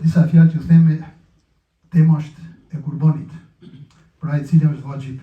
disa fjalë që themi, tema është e kurbanit, pra e cila është vajib.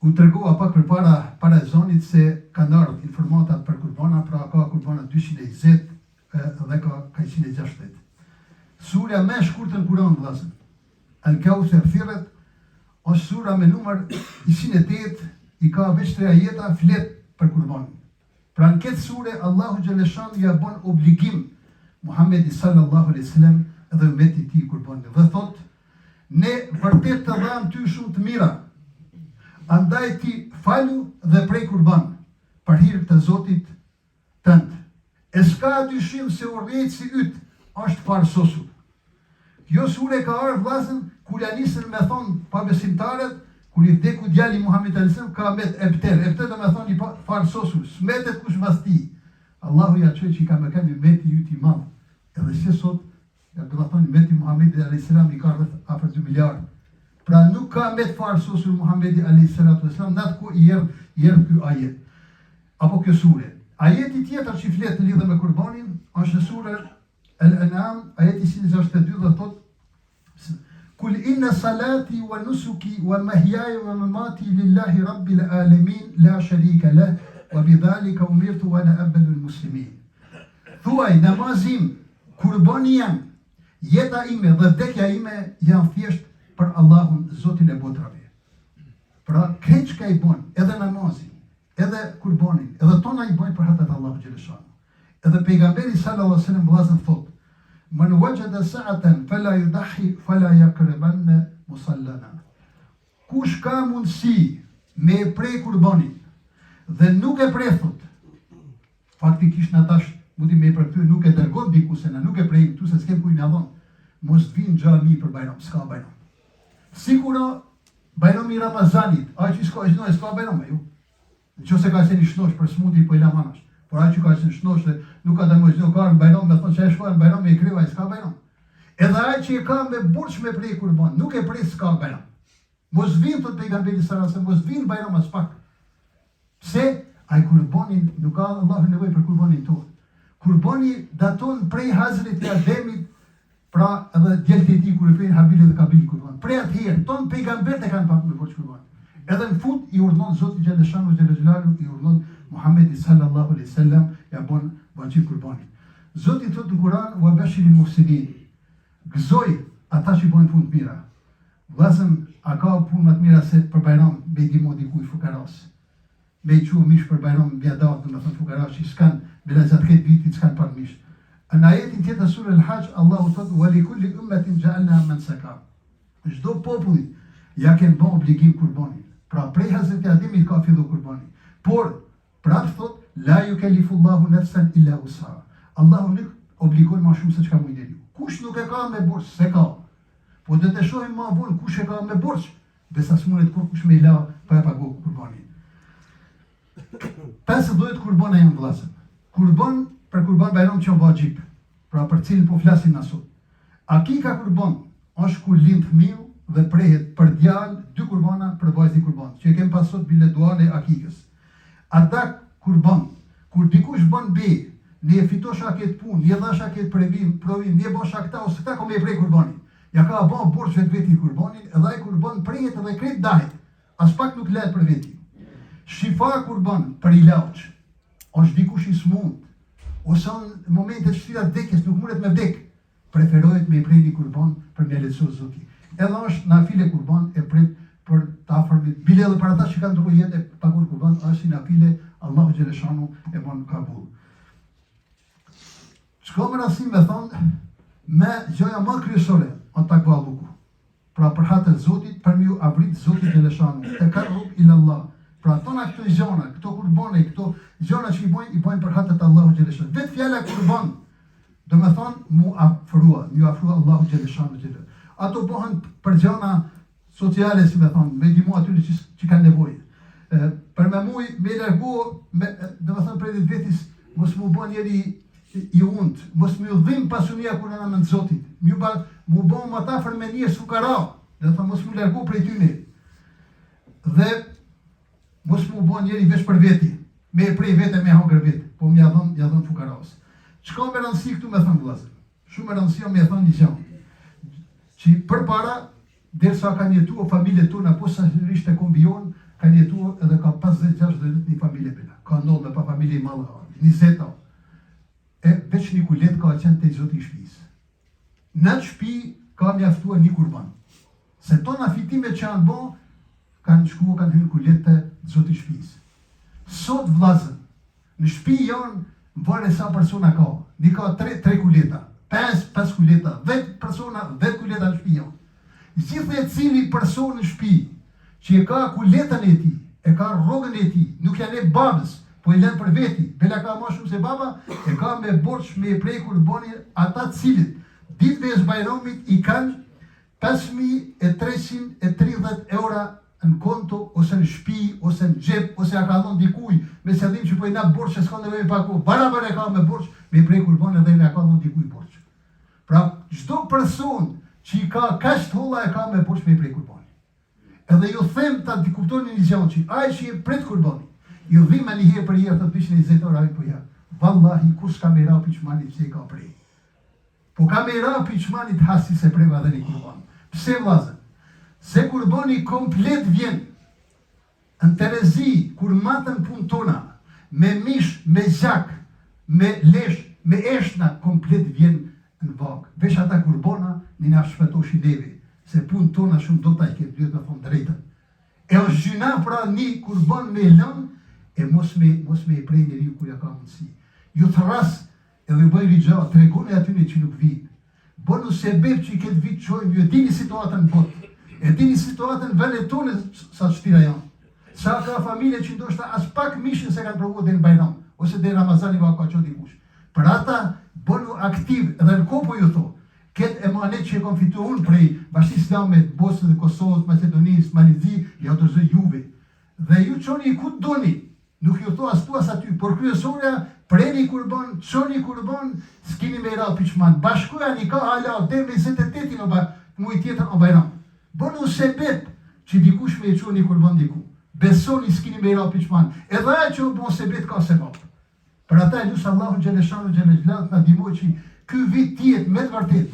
U tregova pak para zonit se kanë ardhur informata për kurbana, pra ka kurbana 220 dhe ka 160. Sura më e shkurtër në Kur'an, vëllazër, Al-Kawthar thirret, është sura me numër 108, i ka veç 3 ajeta flet për kurbanin. Pra në këtë sure, Allahu Gjeleshanu ja bon obligim Muhammedi sallallahu alaihi wasallam dhe ummeti ti kurbanin. Dhe thot, ne vërtet të dham ty shumë të mira, andaj ti falu dhe prej kurban, për hir të Zotit tënd. E s'ka dyshim se urrejtësi yt është farsosur. Kjo sure ka ardhur vllazën kur ja nisën me thon pa besimtarët, kur i vdeku djali Muhammed sallallahu alaihi wasallam ka mbet ebter. Ebter do të thonë i farsosur, smetet kush mas ti. Allahu ja çoj që ka më kanë mbeti yt i madh. Edhe se sot, ja do të thonë mbeti Muhammed sallallahu alaihi wasallam i ka rreth afër 2 miliard. Pra nuk ka mbet farsosur Muhamedi sallallahu alaihi wasallam, natë ku i erdh ky ajet. Apo kjo sure. Ajeti tjetër që flet lidhur me kurbanin është sura Al-An'am, ajeti 62 dhe thot: Kul inna salati wa nusuki wa mahyaya wa mamati lillahi rabbil alamin la sharika lah wa bidhalika umirtu wa ana awwalul muslimin. Thuaj, namazim, kurbani jam, jeta ime dhe vdekja ime janë thjesht për Allahun, Zotin e botrave. Pra, krejt çka i bën, edhe namazin, edhe kurbanin, edhe tona i bën për hata të Allahu Gjeleshanu. Edhe pejgamberi sallallahu alaihi wasallam vllazën thot: Man wajada sa'atan fala yudahi fala yaqrabanna musallana. Kush ka mundësi me prej kurbanin dhe nuk e prethut, faktikisht në tash mundi me për këty nuk e dërgon diku se na nuk e prej këtu se s'kem kuj me dhon, mos vinë xhami për bajram, s'ka bajram. Siguro bajrami Ramazanit, ai që s'ka bajram ju. Nëse ka qenë shnosh për smuti po i lamanash. Por ai që ka qenë shnosh se nuk ka dëmoj çdo ka në bajram, me thonë se ai shkon në bajram e kriva, s'ka bajram. Edhe ai që e ka me burç me prej kurban, nuk e prej s'ka bajram. Mos vinë të pejgamberi sallallahu alaihi wasallam, mos vinë bajram as pak. Pse ai kurbanin nuk ka Allahu nevojë për kurbanin tonë. Kurbani daton prej Hazrit e Ademit, pra edhe djalët e tij kur e prin Habil dhe Kabil kurban. Prej atëherë ton pejgamberët e kanë pak me burç kurban. Edhe në fund i urdhon Zoti Gjeleshanu Xhelalu, i urdhon Muhammedi sallallahu alaihi wasallam ja bon vajib kurbanin. Zoti thot në Kur'an: "Wa bashiril muhsinin." Gëzoj ata që bojnë punë të mira. Vllazën, a ka punë më të mira se për bajram me ndihmë dikujt fukaras? Me i quë mish për bajram bjadat, do të thonë fukaras që s'kan bilazat këtë vitit s'kan par mish. Në ajetin tjetër sura Al-Hajj, Allahu thot: "Wa li kulli ummatin ja'alna mansaka." Çdo populli ja kanë bën obligim kurbanin. Pra prej Hazreti Ademit ka fillu kurbani. Por prapë thot: "La yukallifu Allahu nafsan illa wus'aha." Allahu nuk obligon më shumë se çka mund njeriu. Kush nuk e ka me borx, se ka. Po do të shohim më vonë kush e ka me borx, besa smuret kur kush me la pa e pagu kurbanin. 50 kurbana janë vllazën. Kurban për kurban bajram që vajib, pra për cilin po flasim na sot. Akika kurban është kur lind fëmiu dhe prehet për djalë 2 kurbana për vajzën kurban, që e kem pas sot bile duane akikës. Adak kurban, kur dikush bën be, ne e fitosha këtë punë, ne dhasha këtë provim, ne bosha këta ose këta kom e prej kurbanin. Ja ka bën borx vetë kurbanin, edhe ai kurban prehet edhe krejt dahet. As pak nuk lehet për veti. Shifa kurban për ilaç, është dikush i smut, ose në momentet shtira vdekjes nuk mundet me vdek, preferohet me i prej një kurban për me lehtësu Zoti. Edhe është nafile kurban e prit për të afërmit. Bile edhe për ata që kanë ndruar jetë e paguar kurban, është nafile Allahu Gjeleshanu e bën kabul. Shko me rasim me thonë, me gjoja më kryesore, o takva Allahu. Pra për hatër Zotit, për mju abrit Zotit Gjeleshanu, te karrub ila Allah. Pra tona këto gjona, këto kurbane, këto gjona që i bojnë për hatër të Allahu Gjeleshanu. Vetë fjala kurban, do me thonë, mu afrua Allahu Gjeleshanu Gjeleshanu. Ato bëhen për gjona sociale, si me thonë, me dimu atyri që kanë nevojë. Për me muj, me largu, do me thonë prej dhe vetis, mos mu bën njeri i undë, mos mu dhim pasunia kur në në Zotit, mu bën më ta fër me njërë sukara, do me thonë mos mu largu prej tyne. Dhe mos mu bën njeri vesh për veti, me prej vete me hongër veti, po më jadhën fukaras. Çka me rëndësi këtu me thënë vëllazër? Shumë me rëndësi me thënë një gjë. Që përpara derisa kanë jetuar familjet tona posaçërisht e kombion, kanë jetuar edhe ka 50-60 një familje bela. Ka ndodhur me pa familje i madhe, 20 e veç një kulet ka qenë te zoti i shtëpisë. Në shtëpi ka mjaftuar një kurban. Se tona fitimet që janë bo, kanë shkuar kanë hyrë kulet te zoti i shtëpisë. Sot vllazën, në shtëpi janë vare sa persona ka. Një ka 3 kuleta, 5 kuleta, 10 persona, 10 kuleta në shtëpi janë. Gjithë e cili person në shtëpi që e ka kuletën e tij, e ka rrogën e tij, nuk ja le babës, po i lën për veti, bela ka më shumë se baba, e ka me borç me prej kurbanin ata cilit ditëve e Bajramit i kanë 5.330 euro në konto, ose në shtëpi, ose në xhep, ose ja ka dhënë dikuj, me qëllim që po i na borç s'ka nevojë paku, barabar e ka me borç, me prej kurbanin edhe ja ka dhënë dikuj borç. Pra, çdo person që i ka kaq tholla e ka me borç me prej kurbanin. Edhe ju them ta kuptoni një gjë që ai që e pret kurbanin, ju dhima një herë për herë të 220 euro po ja. Wallahi kush ka me rapi çmanit që ka prej. Po ka me rapi çmanit hasi se preva dhe një kurban. Pse vllazë? Se kurbani komplet vjen në Terezi, kur matën punë tona, me mish, me gjak, me lesh, me eshna, komplet vjen në vak. Vesh ata kurbana, një na shpëtoshi neve, se punë tona shumë do ta i ketë duhet me thonë drejtën. E është gjyna pra një kurban me lënë, e mos me i prej njeriu kur ja ka mundësi. Ju thras edhe ju bëj rigja, tregoni atyne që nuk vinë. Bënu se beb që i këtë vit qojmë, ju e dini situatën botë, e dini situatën vene tone sa shtira janë. Sa ka familje që ndoshta as pak mishin se kanë provuar dhe në Bajram, ose dhe në Ramazani va ka qo dikush. Për ata, bënu aktiv, edhe në kopo ju tho, këtë emanet që e kom fitu unë prej Bashkisë Islamet, Bosnës dhe Kosovës, Macedonisë, Maliziji, ja dorëzoj juve. Dhe ju qoni ku doni, nuk ju tho as tu as aty, por kryesorja preni kurban, qoni kurban, s'kini me ra piqman. Bashkoja një ka hala, dhe me 28 në muj tjetër në Bajram. Bënu sebep që dikush me e qoni kurban diku. Besoni s'kini me ra piqman. Edhe e që bon sebet ka sebap. Për ata e lusë Allahu Gjeleshanu Gjeleshanu të ndimoj që ky vit tjetë me të vërtet,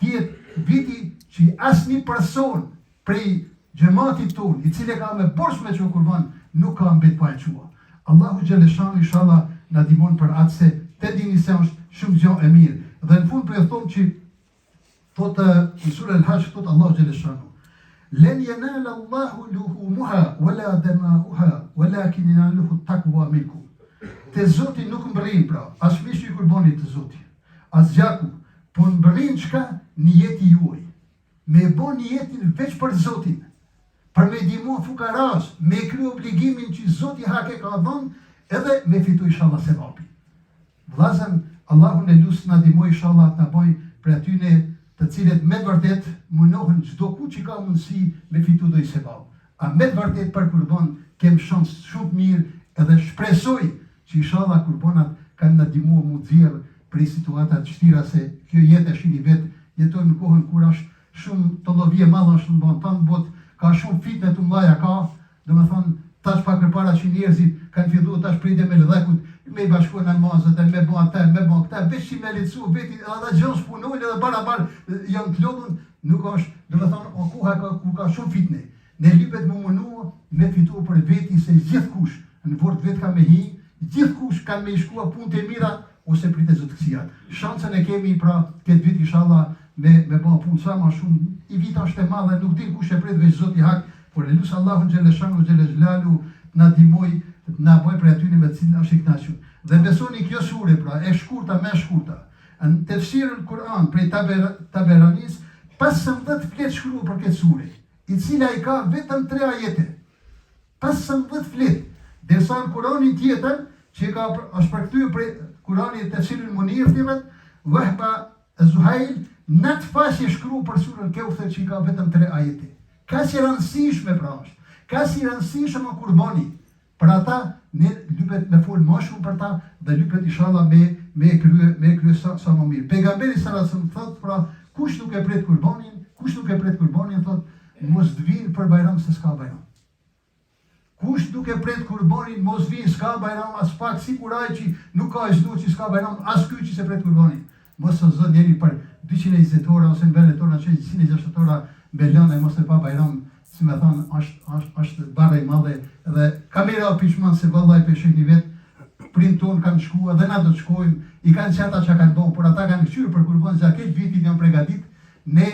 tjetë viti që as një person prej gjematit ton, i cile ka me borç me që kurban, nuk ka mbet pa e qua. Allahu Gjeleshanu inshallah në dimon për atë se te dini se është shumë gjë e mirë. Dhe në fund për e thomë që thotë në surë el-Hajj, thotë Allahu Gjeleshanu, len jenala Allahu luhumuha, wala demauha, walakin yanaluhu taqwa minkum. Te Zoti nuk mbërrin pra, as mishi i kurbanit të Zoti, as gjaku, po mbërrin çka në jeti juaj. Me bo një jetin veç për Zotin, për me dimu fukaras, me kry obligimin që Zoti hake ka dhënë, edhe me fitu inshallah sevapi. Vllazën, Allahu në lusë në dimoj inshallah të boj për atyne të cilët me vërtet munohen çdo ku që ka mundësi me fitu doj sevap. A me vërtet për kurban kem shans shumë mirë edhe shpresoj që inshallah kurbanat kanë në dimu mu dzirë prej situatat shtira se kjo jetë e shini vetë, jetojnë në kohën kur është shumë të lovje madhe është në banë tanë botë, ka shumë fitne të mlaja ka, dhe me thonë, tash pak përpara që njerëzit kanë filluar tash prej dhe me lëdhekut, me i bashkuar në namazet, me bo atë, me bo këta, veç që me lecu, veti, edhe gjënë shpunojnë edhe barabar janë të lodhun, nuk është, dhe me thonë, o kuha ku ka shumë fitne. Ne lypet më mënua me fitu për veti se gjithë kush, në vort vetë ka me hi, gjithë kush kanë me i shkua punë të mira, ose pritë e zotëksijat. Shansën e kemi pra këtë vit inshallah me bo punë sa ma shumë, i vita është e madhe, nuk din kush e pritë veç zoti hak, por e lusë Allahun Gjeleshanu Gjeleshalalu na dimoj, na boj për atyni me cilën është i knaqur. Dhe besoni kjo sure pra, e shkurta me shkurta, në tefsirën Kur'an prej Taberanis, 15 fletë shkru për këtë sure, i cila i ka vetëm 3 ajete. 15 fletë, derisa në Kur'anin tjetër, që ka është përkëtyë prej Kur'anit tefsirën Munir thimet, Wahba Zuhail, në të faqe shkru për surën Keuthër që i ka vetëm 3 ajete. Ka si rëndësishme pra është, ka si rëndësishme kurbani, për ata ne lypet me folë më shumë për ta dhe lypet inshallah me krye sa më mirë. Pejgamberi sallallahu alajhi wasallam thot pra kush nuk e pret kurbanin, thot mos të vinë për Bajram se s'ka Bajram. Kush duke pret kurbanin, mos vinë, s'ka bajram as pak, si kuraj që nuk ka e zdu që s'ka bajram, as ky që se pret kurbanin. Mos o zot njeri për 220 ora ose në vendet tona që 160 ora me lënë e mos e pa bajram, si me thonë, është barra i madhe dhe kamera o pishman se vëllaj për shëjni vetë, prind tonë kanë shkua dhe na do të shkojmë, i kanë qata që kanë bon, por ata kanë këshyrë për kurban që aket vitit janë pregatit, ne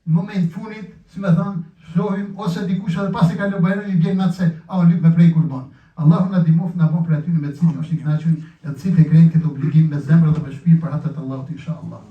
në moment funit, si me thonë, shohim ose dikush edhe pas e kalon bajram i vjen natë se a o lyp me prej kurban. Allahu na dimoft na bon për aty në me cilë është i knaqën, e cilë e krejnë këtë obligim me zemrë dhe me shpirë për hatët Allahut inshallah.